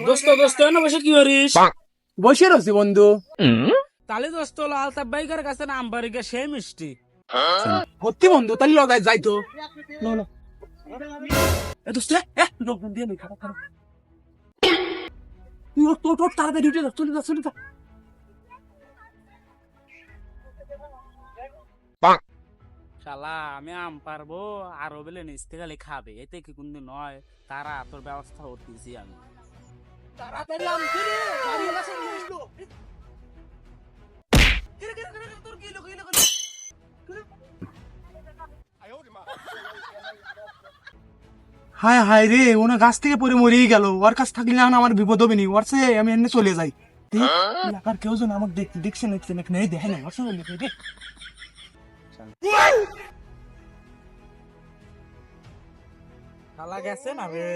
দোস্ত দোস্ত এনে বসে কি করিস? বসে রয়েছি বন্ধু। তাহলে দোস্ত আলতাফ বাইকের কাছে নাম বাড়ি গে সেই মিষ্টি। সত্যি বন্ধু, তাহলে লগাই যাই তো। লো, লো। এ দোস্ত, লোকজন দিয়ে নেই, খারাপ খারাপ। তুই ওঠ, ওঠ, ওঠ, তাড়াতাড়ি উঠে যা, চলে যা, চলে যা। শালা আমি আম পারবো আরো বেলে নিচ থেকে খালি খাবে, এতে কি কোনদিন নয়? তারা তোর ব্যবস্থা করতেছি আমি। তাড়াতাড়ি আনতে রে, গাড়ি এসে নিয়ে আসলো। তোর কি লোক, হায় হায় রে, ওনা গাছ থেকে পড়ে মরেই গেল। ওর কাছ থাকলে না আমার বিপদ হবে নি, ওর চেয়ে আমি এমনি চলে যাই। এলাকার কেউ যেন আমাকে দেখছে নাকি নেই, দেখে নাই, ওর সঙ্গে লেগে রে। শালা গেছে না রে।